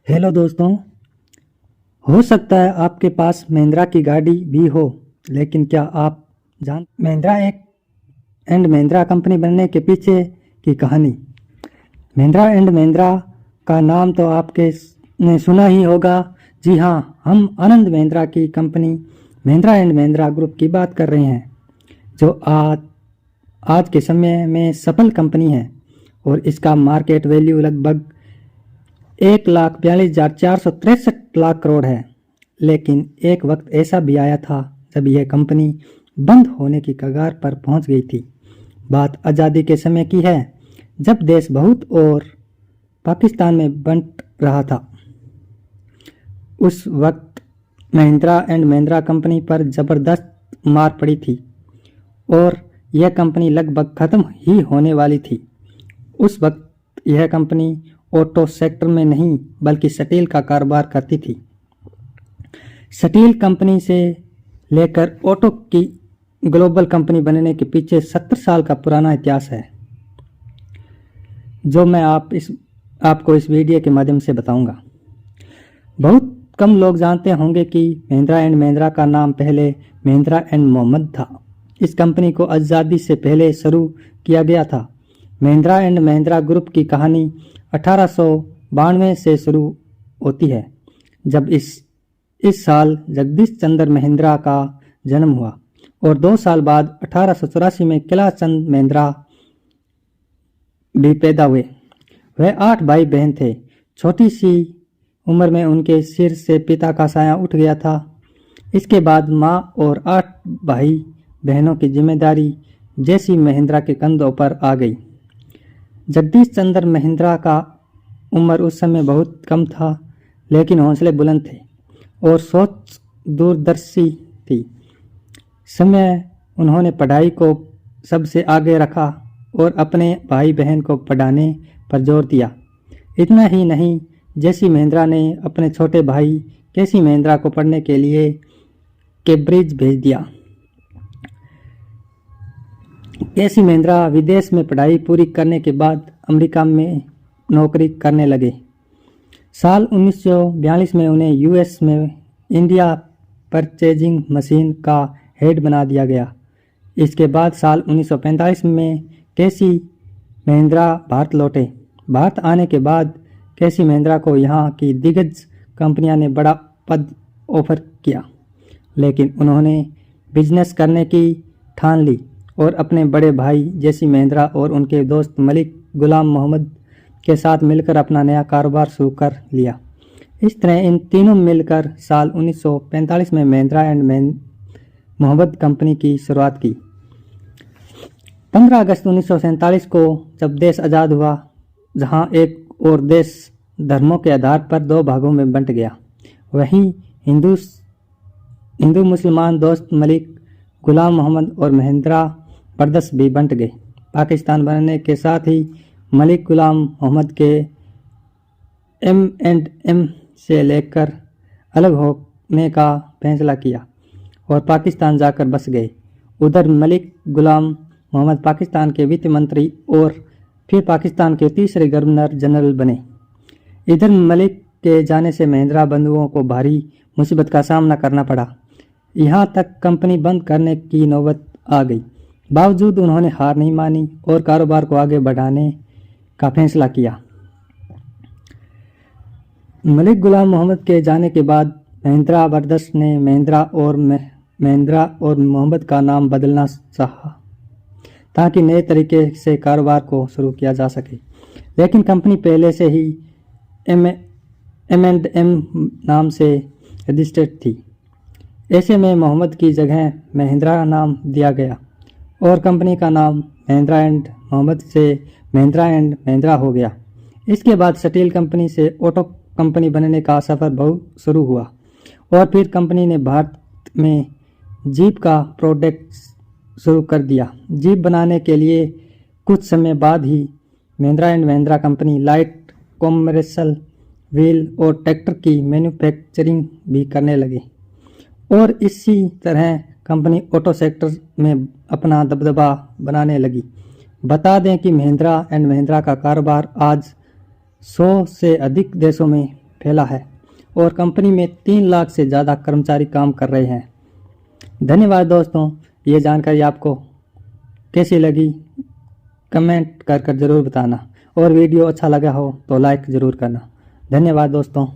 Hello दोस्तों। हो सकता है आपके पास महिंद्रा की गाड़ी भी हो, लेकिन क्या आप महिंद्रा एक एंड महिंद्रा कंपनी बनने के पीछे की कहानी। महिंद्रा एंड महिंद्रा का नाम तो आपके ने सुना ही होगा। जी हाँ, हम आनंद महिंद्रा की company Mahindra and Mahindra group की बात कर रहे हैं, जो आज के समय में सफल कंपनी है और इसका मार्केट वैल्यू लगभग 1,42,463 करोड़ है। लेकिन एक वक्त ऐसा भी आया था जब यह कंपनी बंद होने की कगार पर पहुंच गई थी। बात आज़ादी के समय की है, जब देश बहुत और पाकिस्तान में बंट रहा था। उस वक्त महिंद्रा एंड महिंद्रा कंपनी पर ज़बरदस्त मार पड़ी थी और यह कंपनी लगभग ख़त्म ही होने वाली थी। उस वक्त यह कंपनी ऑटो सेक्टर में नहीं बल्कि स्टील का कारोबार करती थी। स्टील कंपनी से लेकर ऑटो की ग्लोबल कंपनी बनने के पीछे 70 साल का पुराना इतिहास है, जो मैं आपको इस वीडियो के माध्यम से बताऊंगा। बहुत कम लोग जानते होंगे कि महिंद्रा एंड महिंद्रा का नाम पहले महिंद्रा एंड मोहम्मद था। इस कंपनी को आज़ादी से पहले शुरू किया गया था। महिंद्रा एंड महिंद्रा ग्रुप की कहानी 1892 से शुरू होती है, जब इस साल जगदीश चंद्र महिंद्रा का जन्म हुआ और 2 साल बाद 1884 में किला चंद महिंद्रा भी पैदा हुए। वह 8 भाई बहन थे। छोटी सी उम्र में उनके सिर से पिता का साया उठ गया था। इसके बाद माँ और 8 भाई बहनों की जिम्मेदारी जैसी महिंद्रा के कंधों पर आ गई। जगदीश चंद्र महिंद्रा का उम्र उस समय बहुत कम था, लेकिन हौसले बुलंद थे और सोच दूरदर्शी थी। समय उन्होंने पढ़ाई को सबसे आगे रखा और अपने भाई बहन को पढ़ाने पर जोर दिया। इतना ही नहीं, जेसी महिंद्रा ने अपने छोटे भाई केसी महिंद्रा को पढ़ने के लिए कैम्ब्रिज भेज दिया। केसी महिंद्रा विदेश में पढ़ाई पूरी करने के बाद अमेरिका में नौकरी करने लगे। साल 1942 में उन्हें यूएस में इंडिया परचेजिंग मशीन का हेड बना दिया गया। इसके बाद साल 1945 में केसी महिंद्रा भारत लौटे। भारत आने के बाद केसी महिंद्रा को यहाँ की दिग्गज कंपनियां ने बड़ा पद ऑफर किया, लेकिन उन्होंने बिजनेस करने की ठान ली और अपने बड़े भाई जेसी महिंद्रा और उनके दोस्त मलिक गुलाम मोहम्मद के साथ मिलकर अपना नया कारोबार शुरू कर लिया। इस तरह इन तीनों मिलकर साल 1945 में महिंद्रा एंड मोहम्मद कंपनी की शुरुआत की। 15 अगस्त 1947 को जब देश आज़ाद हुआ, जहां एक और देश धर्मों के आधार पर 2 भागों में बंट गया, वहीं हिंदू मुसलमान दोस्त मलिक गुलाम मोहम्मद और महिंद्रा ब्रदर्स भी बंट गए। पाकिस्तान बनने के साथ ही मलिक गुलाम मोहम्मद के M&M से लेकर अलग होने का फैसला किया और पाकिस्तान जाकर बस गए। उधर मलिक गुलाम मोहम्मद पाकिस्तान के वित्त मंत्री और फिर पाकिस्तान के तीसरे गवर्नर जनरल बने। इधर मलिक के जाने से महिंद्रा बंधुओं को भारी मुसीबत का सामना करना पड़ा। यहाँ तक कंपनी बंद करने की नौबत आ गई। बावजूद उन्होंने हार नहीं मानी और कारोबार को आगे बढ़ाने का फैसला किया। मलिक गुलाम मोहम्मद के जाने के बाद महिंद्रा ब्रदर्स ने महिंद्रा और मोहम्मद का नाम बदलना चाहा, ताकि नए तरीके से कारोबार को शुरू किया जा सके। लेकिन कंपनी पहले से ही M&M नाम से रजिस्टर्ड थी। ऐसे में मोहम्मद की जगह महिंद्रा नाम दिया गया और कंपनी का नाम महिंद्रा एंड मोहम्मद से महिंद्रा एंड महिंद्रा हो गया। इसके बाद स्टील कंपनी से ऑटो कंपनी बनने का सफ़र बहुत शुरू हुआ और फिर कंपनी ने भारत में जीप का प्रोडक्ट शुरू कर दिया। जीप बनाने के लिए कुछ समय बाद ही Mahindra and Mahindra company light commercial wheel और ट्रैक्टर की मैन्युफैक्चरिंग भी करने लगे और इसी तरह कंपनी ऑटो सेक्टर में अपना दबदबा बनाने लगी। बता दें कि महिंद्रा एंड महिंद्रा का कारोबार आज 100 से अधिक देशों में फैला है और कंपनी में 3 लाख से ज़्यादा कर्मचारी काम कर रहे हैं। धन्यवाद दोस्तों, ये जानकारी आपको कैसी लगी कमेंट कर ज़रूर बताना और वीडियो अच्छा लगा हो तो लाइक ज़रूर करना। धन्यवाद दोस्तों।